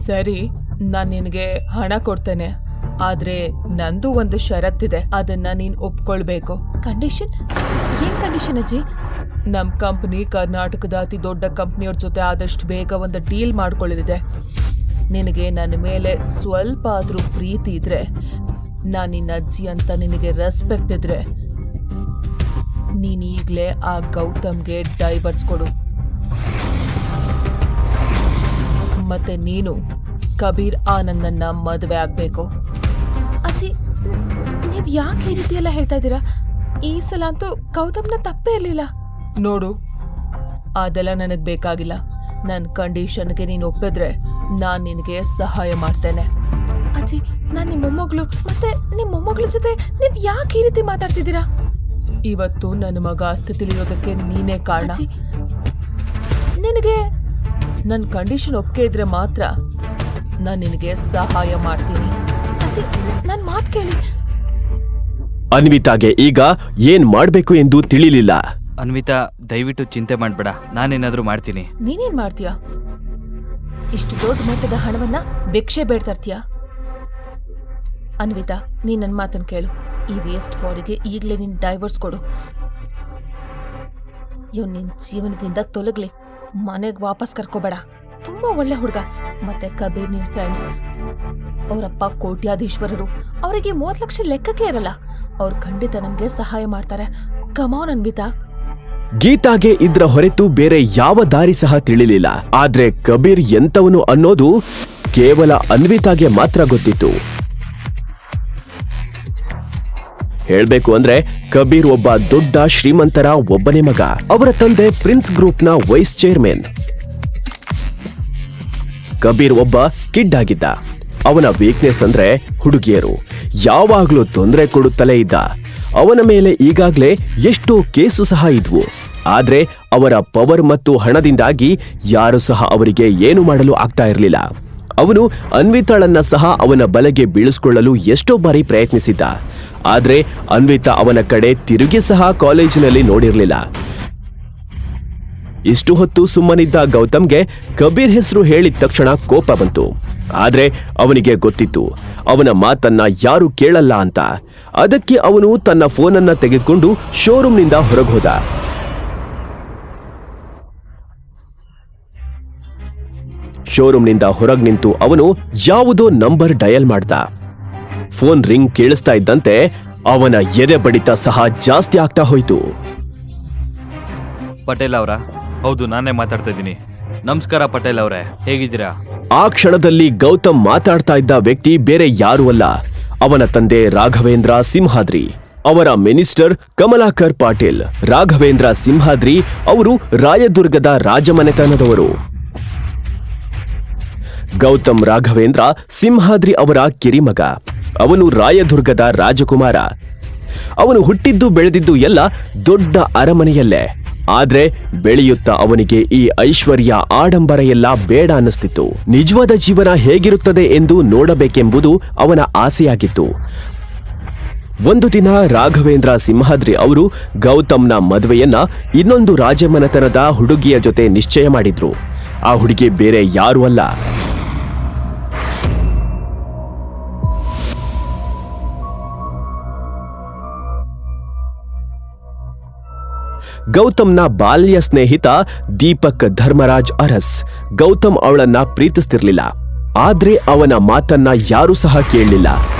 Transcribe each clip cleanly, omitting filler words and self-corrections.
ಸರಿ, ನಾನ್ ನಿನಗೆ ಹಣ ಕೊಡ್ತೇನೆ. ಆದ್ರೆ ನಂದು ಒಂದು ಷರತ್ತಿದೆ, ಅದನ್ನ ನೀನ್ ಒಪ್ಕೊಳ್ಬೇಕು. ಕಂಡೀಷನ್? ಏನ್ ಕಂಡೀಷನ್ ಅಜ್ಜಿ? ನಮ್ ಕಂಪ್ನಿ ಕರ್ನಾಟಕದ ಅತಿ ದೊಡ್ಡ ಕಂಪ್ನಿಯವ್ರ ಜೊತೆ ಆದಷ್ಟು ಬೇಗ ಒಂದು ಡೀಲ್ ಮಾಡ್ಕೊಳ್ಳಿದೆ. ನಿನಗೆ ನನ್ನ ಮೇಲೆ ಸ್ವಲ್ಪ ಆದ್ರೂ ಪ್ರೀತಿ ಇದ್ರೆ, ನಾನ್ ನಿನ್ನ ಅಜ್ಜಿ ಅಂತ ನಿನಗೆ ರೆಸ್ಪೆಕ್ಟ್ ಇದ್ರೆ, ನೀನ್ ಈಗ್ಲೇ ಆ ಗೌತಮ್ಗೆ ಡೈವರ್ಸ್ ಕೊಡು. ಮತ್ತೆ ನೀನು ಕಬೀರ್ ಆನಂದನ್ನ ಮದುವೆ ಆಗ್ಬೇಕು. ಅಜ್ಜಿ, ನೀವ್ ಯಾಕೆ ಈ ರೀತಿ ಎಲ್ಲ ಹೇಳ್ತಾ ಇದ್ದೀರಾ? ಈ ಸಲ ಅಂತೂ ಗೌತಮ್ನ ತಪ್ಪೇ ಇರ್ಲಿಲ್ಲ. ನೋಡು, ಅದೆಲ್ಲ ನನಗ್ ಬೇಕಾಗಿಲ್ಲ. ನನ್ನ ಕಂಡೀಷನ್ಗೆ ನೀನು ಒಪ್ಪಿದ್ರೆ ನಾನ್ ನಿನಗೆ ಸಹಾಯ ಮಾಡ್ತೇನೆ. ಅಜ್ಜಿ, ನಾನ್ ನಿಮ್ಮ ಮೊಮ್ಮಗಳು, ಮತ್ತೆ ನಿಮ್ಮ ಮೊಮ್ಮಗಳ ಜೊತೆ ನೀವ್ ಯಾಕೆ ಈ ರೀತಿ ಮಾತಾಡ್ತಿದ್ದೀರಾ? ಇವತ್ತು ನನ್ನ ಮಗ ಸ್ಥಿತಿಲಿರೋದಕ್ಕೆ ನೀನೇ ಕಾರಣ. ನಿನಗೆ ನನ್ನ ಕಂಡೀಷನ್ ಒಪ್ಪಿಗೆ ಇದ್ರೆ ಮಾತ್ರ ನಾನು ನಿನಗೆ ಸಹಾಯ ಮಾಡ್ತೀನಿ. ಅಜ್ಜಿ, ನನ್ ಮಾತು ಕೇಳಿ. ಅನ್ವಿತಾಗೆ ಈಗ ಏನ್ ಮಾಡ್ಬೇಕು ಎಂದು ತಿಳಿಲಿಲ್ಲ. ಅನ್ವಿತಾ, ದಯವಿಟ್ಟು ಚಿಂತೆ ಮಾಡ್ಬೇಡ, ನಾನೇನಾದ್ರೂ ಮಾಡ್ತೀನಿ. ನೀನೇನ್ ಮಾಡ್ತೀಯಾ? ಇಷ್ಟು ದೊಡ್ಡ ಮೊತ್ತದ ಹಣವನ್ನ ಭಿಕ್ಷೆ ಬೇಡ್ತಾ ಇರ್ತೀಯಾ? ಅನ್ವಿತಾ, ನೀನ್ ನನ್ ಮಾತನ್ ಕೇಳು. ಈ ವೇಸ್ಟ್ ಬಾಡಿಗೆ ಈಗ್ಲೇ ನೀನ್ ಡೈವರ್ಸ್ ಕೊಡು. ಇವ್ ನಿನ್ ಜೀವನದಿಂದ ತೊಲಗ್ಲಿ, ಮನೆಗ್ ವಾಪಸ್ ಕರ್ಕೋಬೇಡ. ತುಂಬಾ ಒಳ್ಳೆ ಹುಡುಗ. ಮತ್ತೆ ಕಬೀರ್ ನಿನ್ ಫ್ರೆಂಡ್ಸ್, ಅವರಪ್ಪ ಕೋಟ್ಯಾಧೀಶ್ವರರು. ಅವರಿಗೆ 30 ಲಕ್ಷ ಲೆಕ್ಕಕ್ಕೆ ಇರಲ್ಲ. ಅವ್ರು ಖಂಡಿತ ನಮ್ಗೆ ಸಹಾಯ ಮಾಡ್ತಾರೆ. ಕಮಾನ್ ಅನ್ವಿತಾ. ಗೀತಾಗೆ ಇದ್ರ ಹೊರತು ಬೇರೆ ಯಾವ ದಾರಿ ಸಹ ತಿಳಿಲಿಲ್ಲ. ಆದ್ರೆ ಕಬೀರ್ ಎಂತವನು ಅನ್ನೋದು ಕೇವಲ ಅನ್ವಿತಾಗೆ ಮಾತ್ರ ಗೊತ್ತಿತ್ತು. ಹೇಳ್ಬೇಕು ಅಂದ್ರೆ ಕಬೀರ್ ಒಬ್ಬ ದೊಡ್ಡ ಶ್ರೀಮಂತರ ಒಬ್ಬನೇ ಮಗ. ಅವರ ತಂದೆ ಪ್ರಿನ್ಸ್ ಗ್ರೂಪ್ನ ವೈಸ್ ಚೇರ್ಮನ್. ಕಬೀರ್ ಒಬ್ಬ ಕಿಡ್ ಆಗಿದ್ದ. ಅವನ ವೀಕ್ನೆಸ್ ಅಂದ್ರೆ ಹುಡುಗಿಯರು. ಯಾವಾಗ್ಲೂ ತೊಂದರೆ ಕೊಡುತ್ತಲೇ ಇದ್ದ. ಅವನ ಮೇಲೆ ಈಗಾಗ್ಲೇ ಎಷ್ಟೋ ಕೇಸು ಸಹ ಇದ್ವು. ಆದ್ರೆ ಅವರ ಪವರ್ ಮತ್ತು ಹಣದಿಂದಾಗಿ ಯಾರು ಸಹ ಅವರಿಗೆ ಏನು ಮಾಡಲು ಆಗ್ತಾ ಇರಲಿಲ್ಲ. ಅವನು ಅನ್ವಿತಾಳನ್ನ ಸಹ ಅವನ ಬಲೆಗೆ ಬೀಳಿಸಿಕೊಳ್ಳಲು ಎಷ್ಟೋ ಬಾರಿ ಪ್ರಯತ್ನಿಸಿದ್ದ. ಆದ್ರೆ ಅನ್ವಿತಾ ಅವನ ಕಡೆ ತಿರುಗಿ ಸಹ ಕಾಲೇಜಿನಲ್ಲಿ ನೋಡಿರ್ಲಿಲ್ಲ. ಇಷ್ಟು ಹೊತ್ತು ಸುಮ್ಮನಿದ್ದ ಗೌತಮ್ಗೆ ಕಬೀರ್ ಹೆಸರು ಹೇಳಿದ ತಕ್ಷಣ ಕೋಪ ಬಂತು. ಆದ್ರೆ ಅವನಿಗೆ ಗೊತ್ತಿತ್ತು ಅವನ ಮಾತನ್ನ ಯಾರು ಕೇಳಲ್ಲ ಅಂತ. ಅದಕ್ಕೆ ಅವನು ತನ್ನ ಫೋನನ್ನ ತೆಗೆದುಕೊಂಡು ಶೋರೂಮ್ನಿಂದ ಹೊರಗೋದ. ಶೋರೂಮ್ನಿಂದ ಹೊರಗೆ ನಿಂತು ಅವನು ಯಾವುದೋ ನಂಬರ್ ಡಯಲ್ ಮಾಡ್ದ. ಫೋನ್ ರಿಂಗ್ ಕೇಳಿಸ್ತಾ ಇದ್ದಂತೆ ಅವನ ಎದೆ ಬಡಿತ ಸಹ ಜಾಸ್ತಿ ಆಗ್ತಾ ಹೋಯ್ತು. ಪಟೇಲ್ ಅವರ? ಹೌದು, ನಾನೇ ಮಾತಾಡ್ತಾ ಇದ್ದೀನಿ. ನಮಸ್ಕಾರ ಪಟೇಲ್ ಅವರೇ, ಹೇಗಿದ್ದೀರಾ? ಆ ಕ್ಷಣದಲ್ಲಿ ಗೌತಮ್ ಮಾತಾಡ್ತಾ ಇದ್ದ ವ್ಯಕ್ತಿ ಬೇರೆ ಯಾರೂ ಅಲ್ಲ, ಅವನ ತಂದೆ ರಾಘವೇಂದ್ರ ಸಿಂಹಾದ್ರಿ. ಅವರ ಮಿನಿಸ್ಟರ್ ಕಮಲಾಕರ್ ಪಾಟೀಲ್. ರಾಘವೇಂದ್ರ ಸಿಂಹಾದ್ರಿ ಅವರು ರಾಯದುರ್ಗದ ರಾಜಮನೆತನದವರು. ಗೌತಮ್ ರಾಘವೇಂದ್ರ ಸಿಂಹಾದ್ರಿ ಅವರ ಕಿರಿಮಗ. ಅವನು ರಾಯದುರ್ಗದ ರಾಜಕುಮಾರ. ಅವನು ಹುಟ್ಟಿದ್ದು ಬೆಳೆದಿದ್ದು ಎಲ್ಲ ದೊಡ್ಡ ಅರಮನೆಯಲ್ಲೇ. ಆದ್ರೆ ಬೆಳೆಯುತ್ತಾ ಅವನಿಗೆ ಈ ಐಶ್ವರ್ಯ ಆಡಂಬರ ಎಲ್ಲ ಬೇಡ ಅನ್ನಿಸ್ತಿತ್ತು. ನಿಜವಾದ ಜೀವನ ಹೇಗಿರುತ್ತದೆ ಎಂದು ನೋಡಬೇಕೆಂಬುದು ಅವನ ಆಸೆಯಾಗಿತ್ತು. ಒಂದು ದಿನ ರಾಘವೇಂದ್ರ ಸಿಂಹಾದ್ರಿ ಅವರು ಗೌತಮ್ನ ಮದುವೆಯನ್ನ ಇನ್ನೊಂದು ರಾಜಮನೆತನದ ಹುಡುಗಿಯ ಜೊತೆ ನಿಶ್ಚಯ ಮಾಡಿದ್ರು. ಆ ಹುಡುಗಿ ಬೇರೆ ಯಾರೂ ಅಲ್ಲ, ಗೌತಮ್ನ ಬಾಲ್ಯ ಸ್ನೇಹಿತ ದೀಪಕ್ ಧರ್ಮರಾಜ್ ಅರಸ್. ಗೌತಮ್ ಅವಳನ್ನ ಪ್ರೀತಿಸ್ತಿರ್ಲಿಲ್ಲ. ಆದ್ರೆ ಅವನ ಮಾತನ್ನ ಯಾರೂ ಸಹ ಕೇಳಲಿಲ್ಲ.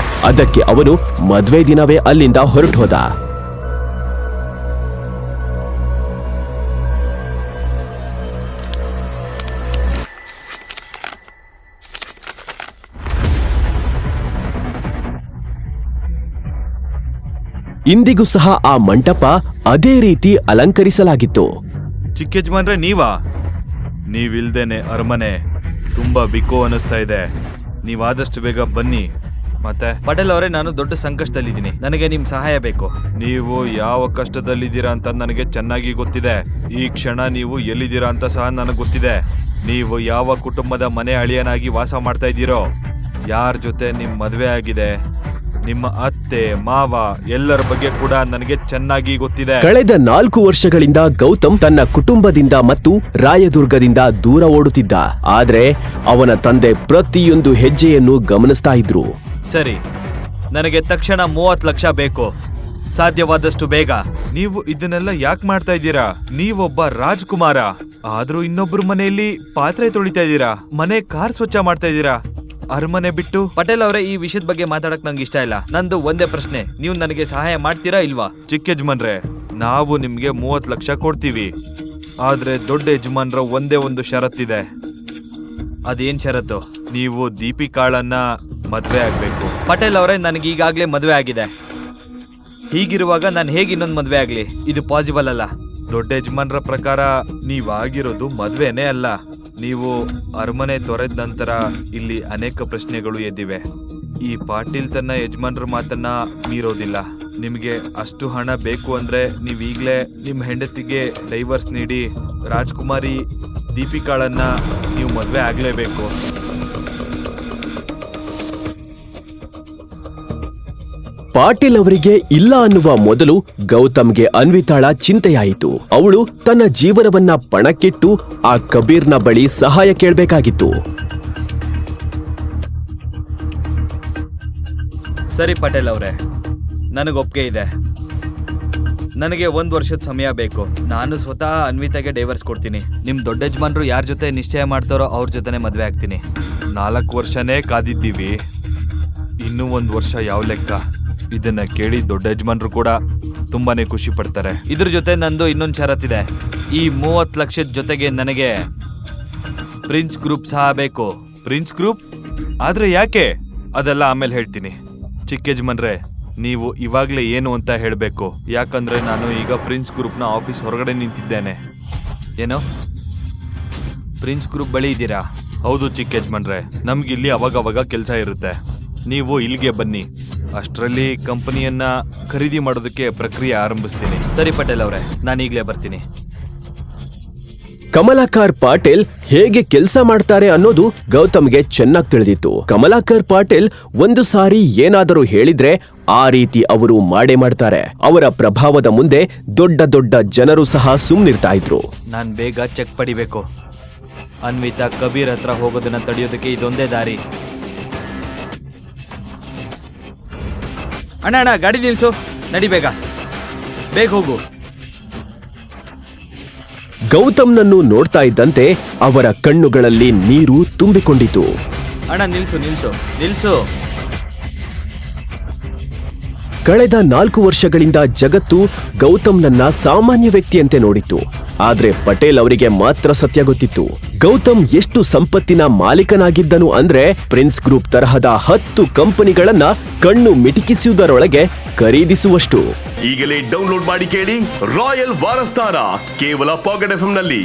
ಅದಕ್ಕೆ ಅವನು ಮದ್ವೆ ದಿನವೇ ಅಲ್ಲಿಂದ ಹೊರಟು ಹೋದ. ಇಂದಿಗೂ ಸಹ ಆ ಮಂಟಪ ಅದೇ ರೀತಿ ಅಲಂಕರಿಸಲಾಗಿತ್ತು. ಚಿಕ್ಕ ಯಜಮಾನ್ರೆ, ನೀವಾ? ನೀವಿಲ್ದೇನೆ ಅರಮನೆ ತುಂಬಾ ಬಿಕೋ ಅನಿಸ್ತಾ ಇದೆ. ನೀವಾದಷ್ಟು ಬೇಗ ಬನ್ನಿ. ಮತ್ತೆ ಪಟೇಲ್ ಅವರೇ, ನಾನು ದೊಡ್ಡ ಸಂಕಷ್ಟದಲ್ಲಿದ್ದೀನಿ, ನನಗೆ ನಿಮ್ ಸಹಾಯ ಬೇಕು. ನೀವು ಯಾವ ಕಷ್ಟದಲ್ಲಿದ್ದೀರಾ ಅಂತ ನನಗೆ ಚೆನ್ನಾಗಿ ಗೊತ್ತಿದೆ. ಈ ಕ್ಷಣ ನೀವು ಎಲ್ಲಿದ್ದೀರಾ ಅಂತ ಸಹ ನನಗೆ ಗೊತ್ತಿದೆ. ನೀವು ಯಾವ ಕುಟುಂಬದ ಮನೆ ಅಳಿಯನಾಗಿ ವಾಸ ಮಾಡ್ತಾ ಇದ್ದೀರೋ, ಯಾರ ಜೊತೆ ನಿಮ್ ಮದುವೆ ಆಗಿದೆ, ನಿಮ್ಮ ಅತ್ತೆ ಮಾವ ಎಲ್ಲರ ಬಗ್ಗೆ ಕೂಡ ನನಗೆ ಚೆನ್ನಾಗಿ ಗೊತ್ತಿದೆ. ಕಳೆದ 4 ವರ್ಷಗಳಿಂದ ಗೌತಮ್ ತನ್ನ ಕುಟುಂಬದಿಂದ ಮತ್ತು ರಾಯದುರ್ಗದಿಂದ ದೂರ ಓಡುತ್ತಿದ್ದ. ಆದ್ರೆ ಅವನ ತಂದೆ ಪ್ರತಿಯೊಂದು ಹೆಜ್ಜೆಯನ್ನು ಗಮನಿಸ್ತಾ ಇದ್ರು. ಸರಿ, ನನಗೆ ತಕ್ಷಣ 30 ಲಕ್ಷ ಬೇಕು, ಸಾಧ್ಯವಾದಷ್ಟು ಬೇಗ. ನೀವು ಇದನ್ನೆಲ್ಲ ಯಾಕೆ ಮಾಡ್ತಾ ಇದ್ದೀರಾ? ನೀವೊಬ್ಬ ರಾಜ್ಕುಮಾರ, ಆದ್ರೂ ಇನ್ನೊಬ್ರು ಮನೆಯಲ್ಲಿ ಪಾತ್ರೆ ತೊಳಿತಾ ಇದ್ದೀರಾ, ಮನೆ ಕಾರ್ ಸ್ವಚ್ಛ ಮಾಡ್ತಾ ಇದ್ದೀರಾ, ಅರಮನೆ ಬಿಟ್ಟು. ಪಟೇಲ್ ಅವರೇ, ಈ ವಿಷಯದ ಬಗ್ಗೆ ಮಾತಾಡಕ್ ನಂಗೆ ಇಷ್ಟ ಇಲ್ಲ. ನಂದು ಒಂದೇ ಪ್ರಶ್ನೆ, ನೀವು ನನಗೆ ಸಹಾಯ ಮಾಡ್ತೀರಾ ಇಲ್ವಾ? ಚಿಕ್ಕ ಯಜಮಾನ್ರೆ, ನಾವು ನಿಮ್ಗೆ 30 ಲಕ್ಷ ಕೊಡ್ತೀವಿ, ಆದ್ರೆ ದೊಡ್ಡ ಯಜಮಾನ್ರ ಒಂದೇ ಒಂದು ಷರತ್ತಿದೆ. ಅದೇನ್ ಷರತ್ತು? ನೀವು ದೀಪಿಕಾಳನ್ನ ಮದ್ವೆ ಆಗ್ಬೇಕು. ಪಟೇಲ್ ಅವರೇ, ನನಗೆ ಈಗಾಗ್ಲೇ ಮದುವೆ ಆಗಿದೆ. ಹೀಗಿರುವಾಗ ನಾನು ಹೇಗೆ ಇನ್ನೊಂದು ಮದುವೆ ಆಗ್ಲಿ? ಇದು ಪಾಸಿಬಲ್ ಅಲ್ಲ. ದೊಡ್ಡ ಯಜಮಾನ್ರ ಪ್ರಕಾರ ನೀವಾಗಿರೋದು ಮದ್ವೆನೇ ಅಲ್ಲ. ನೀವು ಅರಮನೆ ತೊರೆದ ನಂತರ ಇಲ್ಲಿ ಅನೇಕ ಪ್ರಶ್ನೆಗಳು ಎದ್ದಿವೆ. ಈ ಪಾಟೀಲ್ ತನ್ನ ಯಜಮಾನ್ರ ಮಾತನ್ನ ಮೀರೋದಿಲ್ಲ. ನಿಮಗೆ ಅಷ್ಟು ಹಣ ಬೇಕು ಅಂದ್ರೆ ನೀವೀಗ್ಲೇ ನಿಮ್ಮ ಹೆಂಡತಿಗೆ ಡೈವರ್ಸ್ ನೀಡಿ ರಾಜ್ಕುಮಾರಿ ದೀಪಿಕಾಳನ್ನ ನೀವು ಮದ್ವೆ ಆಗ್ಲೇಬೇಕು. ಪಾಟೀಲ್ ಅವರಿಗೆ ಇಲ್ಲ ಅನ್ನುವ ಮೊದಲು ಗೌತಮ್ಗೆ ಅನ್ವಿತಾಳ ಚಿಂತೆಯಾಯಿತು. ಅವಳು ತನ್ನ ಜೀವನವನ್ನ ಪಣಕ್ಕಿಟ್ಟು ಆ ಕಬೀರ್ನ ಬಳಿ ಸಹಾಯ ಕೇಳಬೇಕಾಗಿತ್ತು. ಸರಿ ಪಟೇಲ್ ಅವರೇ, ನನಗೊಪ್ಪಿಗೆ ಇದೆ. ನನಗೆ 1 ವರ್ಷದ ಸಮಯ ಬೇಕು. ನಾನು ಸ್ವತಃ ಅನ್ವಿತಾಗೆ ಡೈವರ್ಸ್ ಕೊಡ್ತೀನಿ. ನಿಮ್ ದೊಡ್ಡ ಯಜಮಾನ್ರು ಯಾರ ಜೊತೆ ನಿಶ್ಚಯ ಮಾಡ್ತಾರೋ ಅವ್ರ ಜೊತೆನೆ ಮದ್ವೆ ಆಗ್ತೀನಿ. 4 ವರ್ಷನೇ ಕಾದಿದ್ದೀವಿ, ಇನ್ನೂ 1 ವರ್ಷ ಯಾವ ಲೆಕ್ಕ? ಇದನ್ನ ಕೇಳಿ ದೊಡ್ಡ ಯಜಮಾನ್ರು ಕೂಡ ತುಂಬಾನೇ ಖುಷಿ ಪಡ್ತಾರೆ. ಇದ್ರ ಜೊತೆ ನಂದು ಇನ್ನೊಂದು ಷರತ್ತಿದೆ. ಈ 30 ಲಕ್ಷದ ಜೊತೆಗೆ ನನಗೆ ಪ್ರಿನ್ಸ್ ಗ್ರೂಪ್ ಸಹ ಬೇಕು. Prince group? ಆದ್ರೆ ಯಾಕೆ? ಅದೆಲ್ಲ ಆಮೇಲೆ ಹೇಳ್ತೀನಿ. ಚಿಕ್ಕ ಯಜಮಾನ್ರೆ, ನೀವು ಇವಾಗ್ಲೇ ಏನು ಅಂತ ಹೇಳಬೇಕು, ಯಾಕಂದ್ರೆ ನಾನು ಈಗ ಪ್ರಿನ್ಸ್ ಗ್ರೂಪ್ನ ಆಫೀಸ್ ಹೊರಗಡೆ ನಿಂತಿದ್ದೇನೆ. ಏನು, ಪ್ರಿನ್ಸ್ ಗ್ರೂಪ್ ಬಳಿ ಇದ್ದೀರಾ? ಹೌದು ಚಿಕ್ಕ ಯಜಮಾನ್ರೆ, ನಮ್ಗಿಲ್ಲಿ ಅವಾಗವಾಗ ಕೆಲಸ ಇರುತ್ತೆ. ನೀವು ಇಲ್ಲಿಗೆ ಬನ್ನಿ, ಅಷ್ಟರಲ್ಲಿ ಕಂಪನಿಯನ್ನ ಖರೀದಿ ಮಾಡೋದಕ್ಕೆ ಪ್ರಕ್ರಿಯೆ ಆರಂಭಿಸ್ತೀನಿ. ಸರಿ ಪಟೇಲ್ ಅವರೇ, ನಾನು ಈಗಲೇ ಬರ್ತೀನಿ. ಕಮಲಾಕರ್ ಪಾಟೀಲ್ ಹೇಗೆ ಕೆಲಸ ಮಾಡ್ತಾರೆ ಅನ್ನೋದು ಗೌತಮ್ಗೆ ಚೆನ್ನಾಗಿ ತಿಳಿದಿತ್ತು. ಕಮಲಾಕರ್ ಪಾಟೀಲ್ ಒಂದು ಸಾರಿ ಏನಾದರೂ ಹೇಳಿದ್ರೆ ಆ ರೀತಿ ಅವರು ಮಾಡೇ ಮಾಡ್ತಾರೆ. ಅವರ ಪ್ರಭಾವದ ಮುಂದೆ ದೊಡ್ಡ ದೊಡ್ಡ ಜನರು ಸಹ ಸುಮ್ನಿರ್ತಾ ಇದ್ರು. ನಾನು ಬೇಗ ಚೆಕ್ ಪಡಿಬೇಕು. ಅನ್ವಿತಾ ಕಬೀರ್ ಹತ್ರ ಹೋಗೋದನ್ನ ತಡೆಯೋದಕ್ಕೆ ಇದೊಂದೇ ದಾರಿ. ಅಣ್ಣ, ಗಾಡಿ ನಿಲ್ಸು, ನಡಿ, ಬೇಗ ಹೋಗು. ಗೌತಮ್ನನ್ನು ನೋಡ್ತಾ ಇದ್ದಂತೆ ಅವರ ಕಣ್ಣುಗಳಲ್ಲಿ ನೀರು ತುಂಬಿಕೊಂಡಿತು. ಅಣ್ಣ, ನಿಲ್ಸು. ಕಳೆದ 4 ವರ್ಷಗಳಿಂದ ಜಗತ್ತು ಗೌತಮ್ನನ್ನ ಸಾಮಾನ್ಯ ವ್ಯಕ್ತಿಯಂತೆ ನೋಡಿತ್ತು. ಆದ್ರೆ ಪಟೇಲ್ ಅವರಿಗೆ ಮಾತ್ರ ಸತ್ಯ ಗೊತ್ತಿತ್ತು. ಗೌತಮ್ ಎಷ್ಟು ಸಂಪತ್ತಿನ ಮಾಲೀಕನಾಗಿದ್ದನು ಅಂದ್ರೆ ಪ್ರಿನ್ಸ್ ಗ್ರೂಪ್ ತರಹದ 10 ಕಂಪನಿಗಳನ್ನ ಕಣ್ಣು ಮಿಟಿಕಿಸುವುದರೊಳಗೆ ಖರೀದಿಸುವಷ್ಟು. ಈಗಲೇ ಡೌನ್ಲೋಡ್ ಮಾಡಿ ಕೇಳಿ ರಾಯಲ್ ವಾರಸ್ದಾರ ಕೇವಲ ಪಾಕೆಟ್ ಎಫ್ಎಂ ನಲ್ಲಿ.